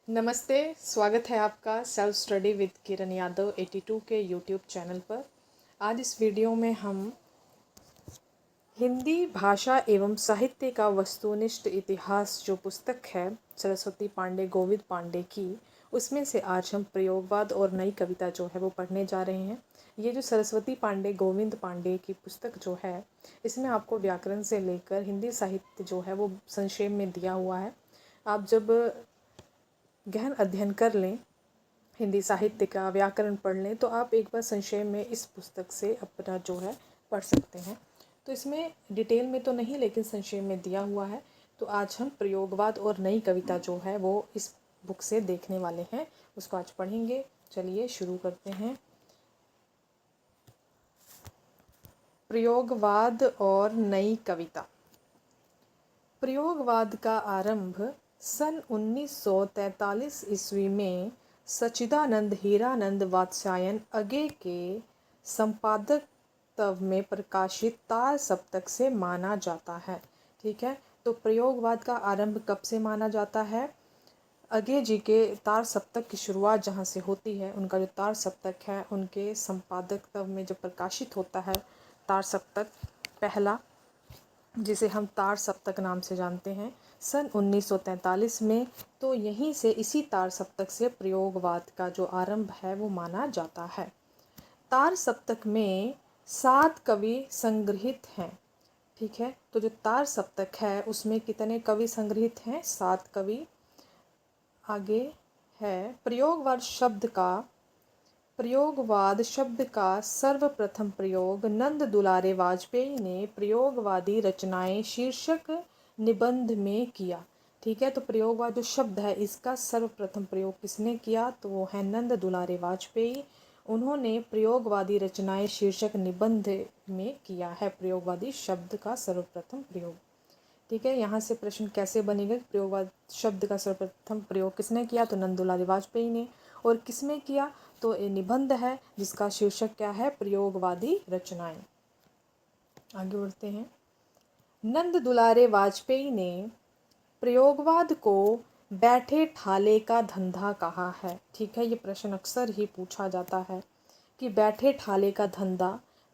नमस्ते, स्वागत है आपका self study with Kiran Yadav 82 के यूट्यूब चैनल पर। आज इस वीडियो में हम हिंदी भाषा एवं साहित्य का वस्तुनिष्ठ इतिहास जो पुस्तक है सरस्वती पांडे गोविंद पांडे की, उसमें से आज हम प्रयोगवाद और नई कविता जो है वो पढ़ने जा रहे हैं। ये जो सरस्वती पांडे गोविंद पांडे की पुस्तक जो है, इसमें आपको व्याकरण से लेकर हिंदी साहित्य जो है वो संक्षेप में दिया हुआ है। आप जब गहन अध्ययन कर लें, हिंदी साहित्य का व्याकरण पढ़ लें, तो आप एक बार संक्षेप में इस पुस्तक से अपना जो है पढ़ सकते हैं। तो इसमें डिटेल में तो नहीं, लेकिन संक्षेप में दिया हुआ है। तो आज हम प्रयोगवाद और नई कविता जो है वो इस बुक से देखने वाले हैं, उसको आज पढ़ेंगे। चलिए शुरू करते हैं। प्रयोगवाद और नई कविता। प्रयोगवाद का आरंभ सन 1943 ईस्वी में सच्चिदानंद हीरानंद वात्स्यायन अगे के संपादकत्व में प्रकाशित तार सप्तक से माना जाता है। ठीक है, तो प्रयोगवाद का आरंभ कब से माना जाता है? अगे जी के तार सप्तक की शुरुआत जहाँ से होती है, उनका जो तार सप्तक है उनके संपादकत्व में जब प्रकाशित होता है तार सप्तक पहला, जिसे हम तार सप्तक नाम से जानते हैं, सन 1943 में, तो यहीं से इसी तार सप्तक से प्रयोगवाद का जो आरंभ है वो माना जाता है। तार सप्तक में 7 कवि संग्रहित हैं। ठीक है, तो जो तार सप्तक है उसमें कितने कवि संग्रहित हैं? 7 कवि। आगे है प्रयोगवाद शब्द का सर्वप्रथम प्रयोग नंद दुलारे वाजपेयी ने प्रयोगवादी रचनाएं शीर्षक निबंध में किया। ठीक है, तो प्रयोगवाद जो शब्द है इसका सर्वप्रथम प्रयोग किसने किया? तो वो है नंद दुलारे वाजपेयी। उन्होंने प्रयोगवादी रचनाएं शीर्षक निबंध में किया है प्रयोगवादी शब्द का सर्वप्रथम प्रयोग। ठीक है, यहाँ से प्रश्न कैसे बनेगा? प्रयोगवाद शब्द का सर्वप्रथम प्रयोग किसने किया? तो नंद दुलारे वाजपेयी ने। और किसमें किया? तो ये निबंध है जिसका शीर्षक क्या है? प्रयोगवादी रचनाएं। आगे बढ़ते हैं। नंद दुलारे वाजपेयी ने प्रयोगवाद को बैठे ठाले का धंधा कहा है। ठीक है, ये प्रश्न अक्सर ही पूछा जाता है कि बैठे ठाले का धंधा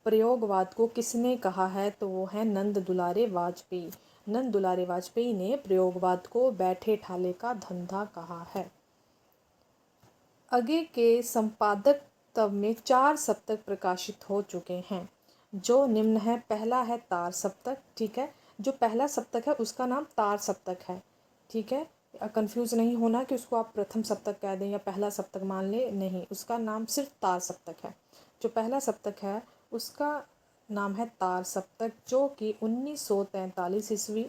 प्रयोगवाद को किसने कहा है? तो वो है नंद दुलारे वाजपेयी। नंद दुलारे वाजपेयी ने प्रयोगवाद को बैठे ठाले का धंधा कहा है। आगे के संपादकत्व में 4 सप्तक प्रकाशित हो चुके हैं, जो निम्न है। पहला है तार सप्तक। ठीक है, जो पहला सप्तक है उसका नाम तार सप्तक है। ठीक है, कंफ्यूज नहीं होना कि उसको आप प्रथम सप्तक कह दें या पहला सप्तक मान ले, नहीं, उसका नाम सिर्फ तार सप्तक है। जो पहला सप्तक है उसका नाम है तार सप्तक, जो कि 1943 ईस्वी।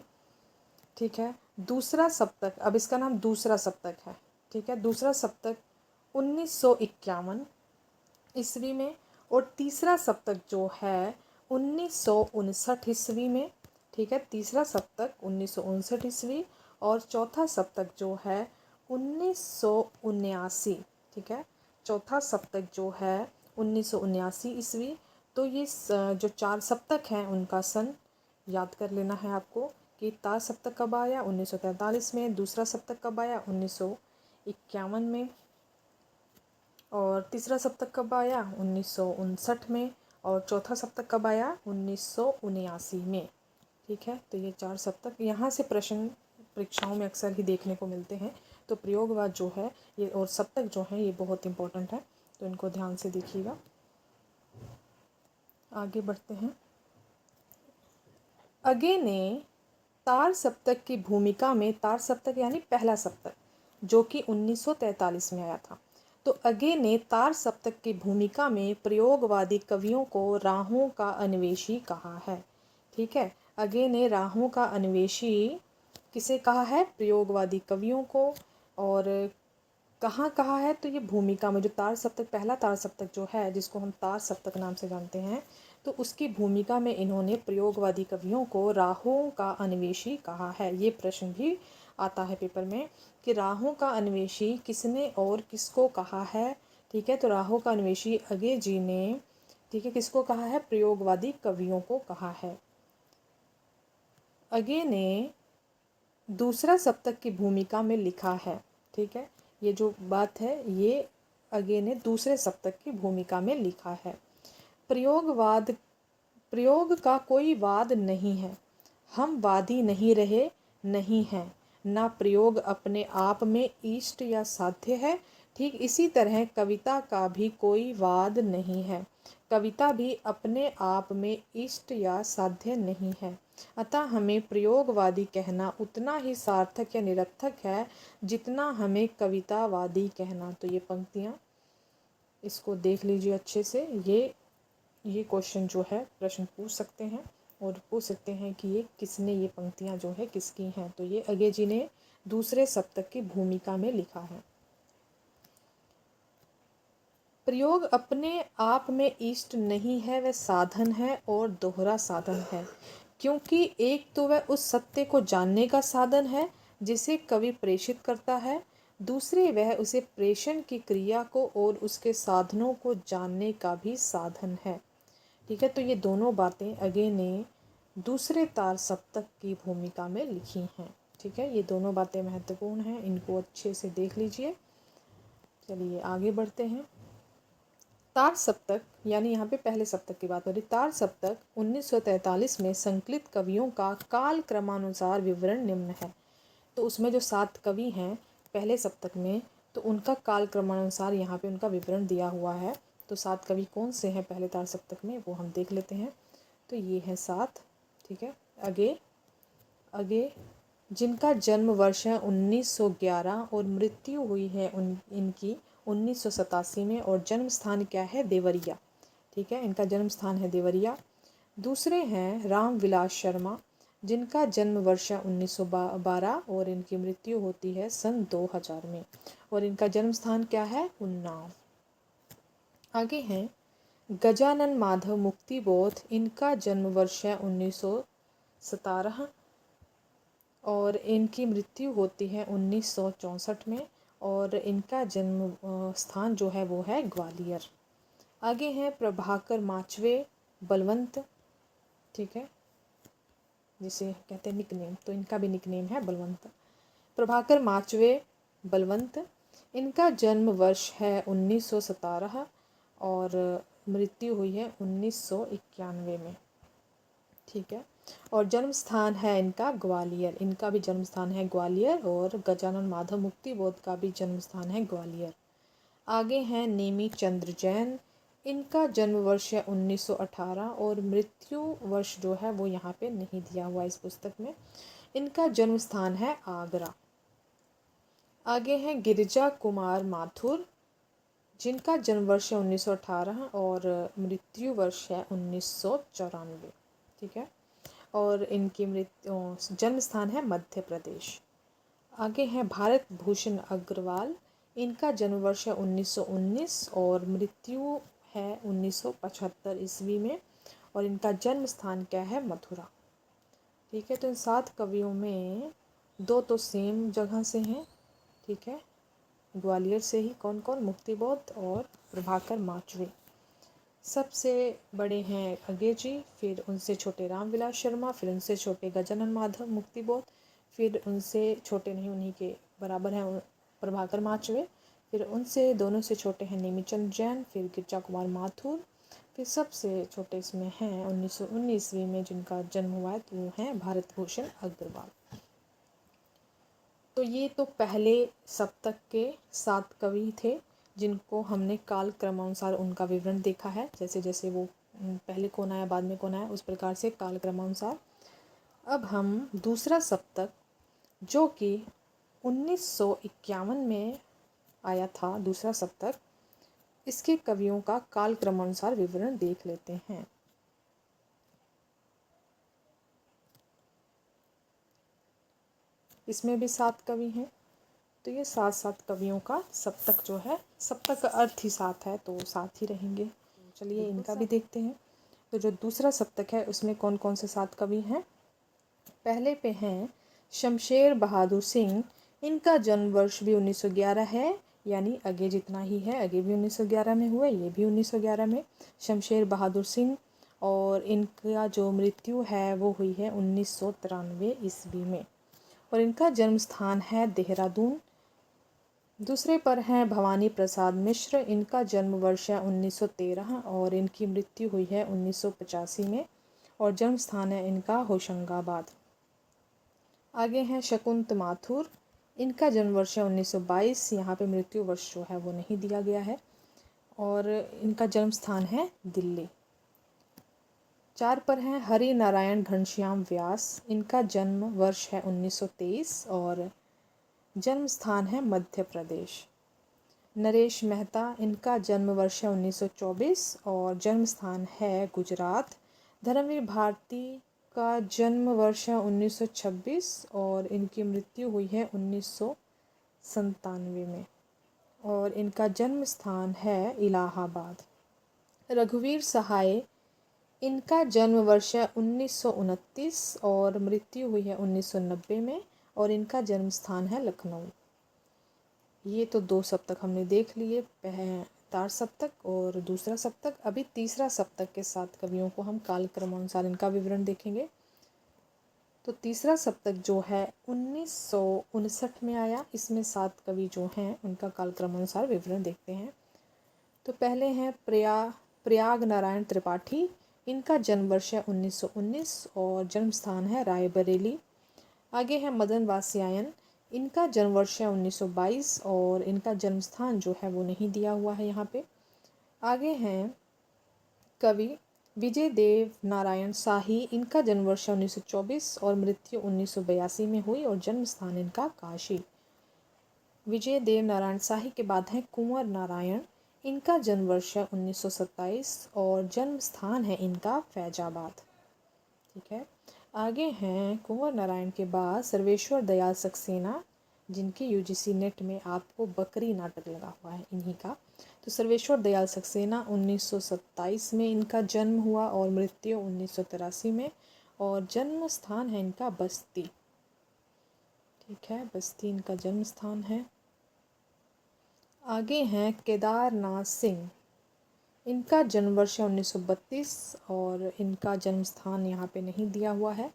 ठीक है, दूसरा सप्तक, अब इसका नाम दूसरा सप्तक है। ठीक है, दूसरा सप्तक 1951 ईस्वी में। और तीसरा सप्तक जो है 1959 ईस्वी में। ठीक है, तीसरा सप्तक 1959 ईस्वी। और चौथा सप्तक जो है 1979। ठीक है, चौथा सप्तक जो है 1979 ईस्वी। तो ये जो 4 सप्तक हैं उनका सन याद कर लेना है आपको कि तार सप्तक कब आया? 1943 में। दूसरा सप्तक कब आया? 1951 में। और तीसरा सप्तक कब आया? 1959 में। और चौथा सप्तक कब आया? 1979 में। ठीक है, तो ये 4 सप्तक यहाँ से प्रश्न परीक्षाओं में अक्सर ही देखने को मिलते हैं। तो प्रयोगवाद जो है ये और सप्तक जो है ये बहुत इंपॉर्टेंट है, तो इनको ध्यान से देखिएगा। आगे बढ़ते हैं। अगे ने तार सप्तक की भूमिका में, तार सप्तक यानी पहला सप्तक जो कि 1943 में आया था, तो अगे ने तार सप्तक की भूमिका में प्रयोगवादी कवियों को राहों का अन्वेषी कहा है। ठीक है, अगे ने राहों का अन्वेषी किसे कहा है? प्रयोगवादी कवियों को। और कहाँ कहा है? तो ये भूमिका में, जो तार सप्तक पहला तार सप्तक जो है जिसको हम तार सप्तक नाम से जानते हैं, तो उसकी भूमिका में इन्होंने प्रयोगवादी कवियों को राहों का अन्वेषी कहा है। ये प्रश्न भी आता है पेपर में कि राहों का अन्वेषी किसने और किसको कहा है। ठीक है, तो राहों का अन्वेषी अगे जी ने, ठीक है, किसको कहा है? प्रयोगवादी कवियों को कहा है। अगे ने दूसरा सप्तक की भूमिका में लिखा है। ठीक है, ये जो बात है ये अगे ने दूसरे सप्तक की भूमिका में लिखा है। प्रयोगवाद, प्रयोग का कोई वाद नहीं है, हम वादी नहीं रहे, नहीं हैं, ना प्रयोग अपने आप में इष्ट या साध्य है। ठीक इसी तरह कविता का भी कोई वाद नहीं है, कविता भी अपने आप में इष्ट या साध्य नहीं है। अतः हमें प्रयोगवादी कहना उतना ही सार्थक या निरर्थक है जितना हमें कवितावादी कहना। तो ये पंक्तियाँ इसको देख लीजिए अच्छे से। ये क्वेश्चन जो है प्रश्न पूछ सकते हैं और पूछ सकते हैं कि ये किसने, ये पंक्तियाँ जो है किसकी हैं। तो ये अगे जी ने दूसरे सप्तक की भूमिका में लिखा है। प्रयोग अपने आप में इष्ट नहीं है, वह साधन है और दोहरा साधन है, क्योंकि एक तो वह उस सत्य को जानने का साधन है जिसे कवि प्रेषित करता है, दूसरे वह उसे प्रेषण की क्रिया को और उसके साधनों को जानने का भी साधन है। ठीक है, तो ये दोनों बातें अगे ने दूसरे तार सप्तक की भूमिका में लिखी हैं। ठीक है, ये दोनों बातें महत्वपूर्ण हैं, इनको अच्छे से देख लीजिए। चलिए आगे बढ़ते हैं। तार सप्तक यानी यहाँ पे पहले सप्तक की बात हो रही। तार सप्तक 1943 में संकलित कवियों का काल क्रमानुसार विवरण निम्न है। तो उसमें जो 7 कवि हैं पहले सप्तक में, तो उनका काल क्रमानुसार यहाँ पे उनका विवरण दिया हुआ है। तो 7 कवि कौन से हैं पहले तार सप्तक में, वो हम देख लेते हैं। तो ये हैं 7। ठीक है, आगे जिनका जन्म वर्ष है 1911 और मृत्यु हुई है इनकी 1987 में, और जन्म स्थान क्या है, देवरिया। ठीक है, इनका जन्म स्थान है देवरिया। दूसरे हैं राम विलास शर्मा, जिनका जन्म वर्ष 1912 और इनकी मृत्यु होती है सन 2000 में, और इनका जन्म स्थान क्या है, उन्नाव। आगे हैं गजानन माधव मुक्तिबोध, इनका जन्म वर्ष है 1917 और इनकी मृत्यु होती है 1964 में, और इनका जन्म स्थान जो है वो है ग्वालियर। आगे हैं प्रभाकर माचवे बलवंत। ठीक है, जिसे कहते हैं निकनेम, तो इनका भी निकनेम है बलवंत। प्रभाकर माचवे बलवंत, इनका जन्म वर्ष है 1917 और मृत्यु हुई है 1991 में। ठीक है, और जन्म स्थान है इनका ग्वालियर, इनका भी जन्म स्थान है ग्वालियर, और गजानन माधव मुक्तिबोध का भी जन्म स्थान है ग्वालियर। आगे हैं नेमी चंद्र जैन, इनका जन्म वर्ष है 1918 और मृत्यु वर्ष जो है वो यहाँ पे नहीं दिया हुआ इस पुस्तक में। इनका जन्म स्थान है आगरा। आगे हैं गिरिजा कुमार माथुर, जिनका जन्म वर्ष है 1918 और मृत्यु वर्ष है 1994। ठीक है, और इनकी जन्म स्थान है मध्य प्रदेश। आगे हैं भारत भूषण अग्रवाल, इनका जन्म वर्ष है 1919 और मृत्यु है 1975 ईस्वी में, और इनका जन्म स्थान क्या है, मथुरा। ठीक है, तो इन 7 कवियों में 2 तो सेम जगह से हैं। ठीक है, ग्वालियर से ही। कौन कौन, मुक्तिबोध और प्रभाकर माचवे। सबसे बड़े हैं अगे जी, फिर उनसे छोटे रामविलास शर्मा, फिर उनसे छोटे गजानन माधव मुक्तिबोध, फिर उनसे छोटे नहीं उन्हीं के बराबर हैं प्रभाकर माचवे, फिर उनसे दोनों से छोटे हैं नेमीचंद जैन, फिर गिरजा कुमार माथुर, फिर सबसे छोटे इसमें हैं 1919 ईस्वी में जिनका जन्म हुआ है, तो वो हैं भारत भूषण अग्रवाल। तो ये तो पहले सप्तक के 7 कवि थे जिनको हमने काल क्रमानुसार उनका विवरण देखा है, जैसे जैसे वो पहले कौन आया बाद में कौन आया उस प्रकार से काल क्रमानुसार। अब हम दूसरा सप्तक जो कि 1951 में आया था, दूसरा सप्तक, इसके कवियों का काल क्रमानुसार विवरण देख लेते हैं। इसमें भी 7 कवि हैं, तो ये 7 कवियों का सप्तक जो है, सप्तक का अर्थ ही 7 है तो 7 ही रहेंगे। चलिए इनका भी देखते हैं। तो जो दूसरा सप्तक है उसमें कौन कौन से 7 कवि हैं। पहले पे हैं शमशेर बहादुर सिंह, इनका जन्म वर्ष भी 1911 है, यानी आगे जितना ही है, आगे भी 1911 में हुआ, ये भी 1911 में शमशेर बहादुर सिंह, और इनका जो मृत्यु है वो हुई है 1993 ईस्वी में, और इनका जन्म स्थान है देहरादून। दूसरे पर हैं भवानी प्रसाद मिश्र। इनका जन्म वर्ष है 1913 और इनकी मृत्यु हुई है 1985 में और जन्म स्थान है इनका होशंगाबाद। आगे हैं शकुंत माथुर। इनका जन्म वर्ष है 1922। यहाँ पे मृत्यु वर्ष जो है वो नहीं दिया गया है और इनका जन्म स्थान है दिल्ली। 4 पर हैं हरि नारायण घनश्याम व्यास। इनका जन्म वर्ष है 1923 और जन्म स्थान है मध्य प्रदेश। नरेश मेहता। इनका जन्म वर्ष है 1924 और जन्म स्थान है गुजरात। धर्मवीर भारती का जन्म वर्ष है 1926 और इनकी मृत्यु हुई है 1997 में और इनका जन्म स्थान है इलाहाबाद। रघुवीर सहाय। इनका जन्म वर्ष है 1929 और मृत्यु हुई है 1990 में और इनका जन्म स्थान है लखनऊ। ये तो 2 सप्तक हमने देख लिए, तार सप्तक और दूसरा सप्तक। अभी तीसरा सप्तक के 7 कवियों को हम कालक्रमानुसार इनका विवरण देखेंगे। तो तीसरा सप्तक जो है 1959 में आया। इसमें 7 कवि जो हैं उनका कालक्रमानुसार विवरण देखते हैं। तो पहले हैं प्रयाग नारायण त्रिपाठी। इनका जन्म वर्ष है 1919 और जन्म स्थान है रायबरेली। आगे है मदन वात्स्यायन। इनका जन्म वर्ष है 1922 और इनका जन्म स्थान जो है वो नहीं दिया हुआ है यहाँ पे। आगे हैं कवि विजय देव नारायण शाही। इनका जन्म वर्ष है 1924 और मृत्यु 1982 में हुई और जन्म स्थान इनका काशी। विजय देव नारायण शाही के बाद है कुंवर नारायण। इनका जन्म वर्ष है 1927 और जन्म स्थान है इनका फैजाबाद। ठीक है। आगे हैं कुंवर नारायण के बाद सर्वेश्वर दयाल सक्सेना, जिनकी यूजीसी नेट में आपको बकरी नाटक लगा हुआ है इन्हीं का। तो सर्वेश्वर दयाल सक्सेना 1927 में इनका जन्म हुआ और मृत्यु 1983 में और जन्म स्थान है इनका बस्ती। ठीक है, बस्ती इनका जन्म स्थान है। आगे हैं केदारनाथ सिंह। इनका जन्म वर्ष है 1932 और इनका जन्म स्थान यहाँ पे नहीं दिया हुआ है।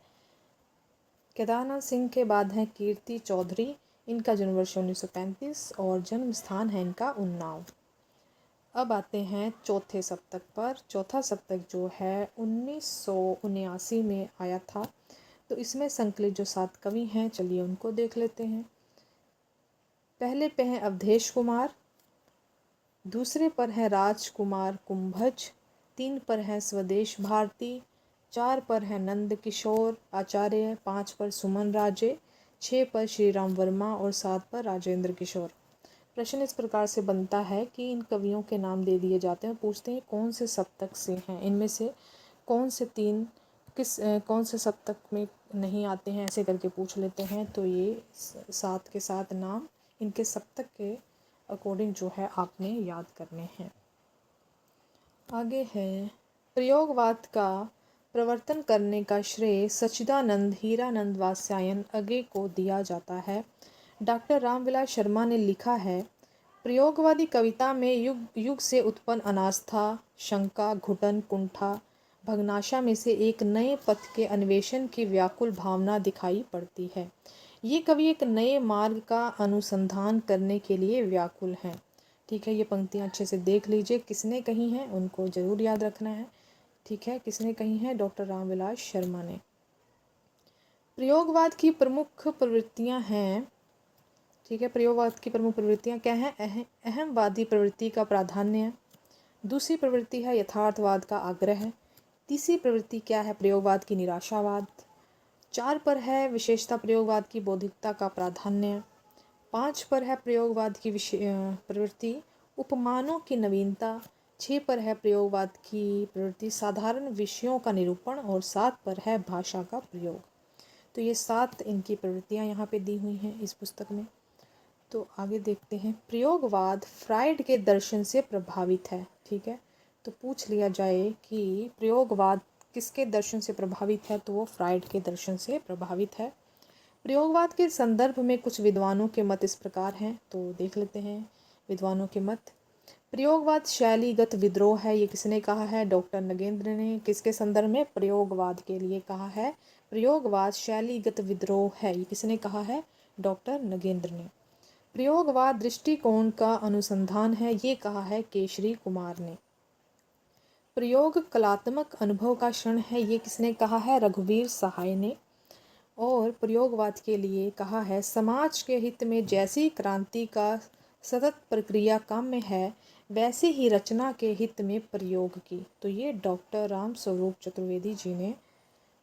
केदारनाथ सिंह के बाद हैं कीर्ति चौधरी। इनका जन्म वर्ष 1935 और जन्म स्थान है इनका उन्नाव। अब आते हैं चौथे सप्तक पर। चौथा सप्तक जो है 1979 में आया था। तो इसमें संकलित जो 7 कवि हैं चलिए उनको देख लेते हैं। पहले पे हैं अवधेश कुमार, दूसरे पर है राजकुमार कुंभज, 3 पर है स्वदेश भारती, 4 पर है नंद किशोर आचार्य, 5 पर सुमन राजे, 6 पर श्री राम वर्मा और 7 पर राजेंद्र किशोर। प्रश्न इस प्रकार से बनता है कि इन कवियों के नाम दे दिए जाते हैं, पूछते हैं कौन से सप्तक से हैं, इनमें से कौन से 3 कौन से सप्तक में नहीं आते हैं, ऐसे करके पूछ लेते हैं। तो ये 7 के 7 नाम इनके सप्तक के अकॉर्डिंग जो है आपने याद करने हैं। आगे है प्रयोगवाद का प्रवर्तन करने का श्रेय सच्चिदानंद हीरानंद वात्स्यायन अगे को दिया जाता है। डॉक्टर रामविलास शर्मा ने लिखा है, प्रयोगवादी कविता में युग युग से उत्पन्न अनास्था, शंका, घुटन, कुंठा, भग्नाशा में से एक नए पथ के अन्वेषण की व्याकुल भावना दिखाई पड़ती है। ये कवि एक नए मार्ग का अनुसंधान करने के लिए व्याकुल हैं। ठीक है, ये पंक्तियाँ अच्छे से देख लीजिए, किसने कही हैं उनको ज़रूर याद रखना है। ठीक है, किसने कही है? डॉक्टर रामविलास शर्मा ने। प्रयोगवाद की प्रमुख प्रवृत्तियाँ हैं। ठीक है, प्रयोगवाद की प्रमुख प्रवृत्तियाँ क्या हैं? अहमवादी प्रवृत्ति का प्राधान्य। दूसरी प्रवृत्ति है यथार्थवाद का आग्रह। तीसरी प्रवृत्ति क्या है? प्रयोगवाद की निराशावाद। 4 पर है विशेषता प्रयोगवाद की बौद्धिकता का प्राधान्य। 5 पर है प्रयोगवाद की प्रवृत्ति उपमानों की नवीनता। 6 पर है प्रयोगवाद की प्रवृत्ति साधारण विषयों का निरूपण और 7 पर है भाषा का प्रयोग। तो ये 7 इनकी प्रवृत्तियाँ यहाँ पे दी हुई हैं इस पुस्तक में। तो आगे देखते हैं। प्रयोगवाद फ्राइड के दर्शन से प्रभावित है। ठीक है, तो पूछ लिया जाए कि प्रयोगवाद किसके दर्शन से प्रभावित है, तो वो फ्राइड के दर्शन से प्रभावित है। प्रयोगवाद के संदर्भ में कुछ विद्वानों के मत इस प्रकार हैं, तो देख लेते हैं विद्वानों के मत। प्रयोगवाद शैलीगत विद्रोह है, ये किसने कहा है? डॉक्टर नगेंद्र ने। किसके संदर्भ में? प्रयोगवाद के लिए कहा है। प्रयोगवाद शैलीगत विद्रोह है, ये किसने कहा है? डॉक्टर नगेंद्र ने। प्रयोगवाद दृष्टिकोण का अनुसंधान है, ये कहा है केशरी कुमार ने। प्रयोग कलात्मक अनुभव का क्षण है, ये किसने कहा है? रघुवीर सहाय ने। और प्रयोगवाद के लिए कहा है समाज के हित में जैसी क्रांति का सतत प्रक्रिया काम्य है, वैसे ही रचना के हित में प्रयोग की। तो ये डॉक्टर राम स्वरूप चतुर्वेदी जी ने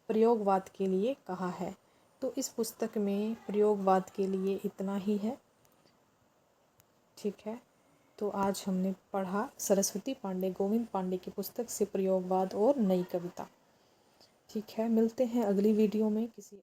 प्रयोगवाद के लिए कहा है। तो इस पुस्तक में प्रयोगवाद के लिए इतना ही है। ठीक है, तो आज हमने पढ़ा सरस्वती पांडे, गोविंद पांडे की पुस्तक से प्रयोगवाद और नई कविता। ठीक है, मिलते हैं अगली वीडियो में किसी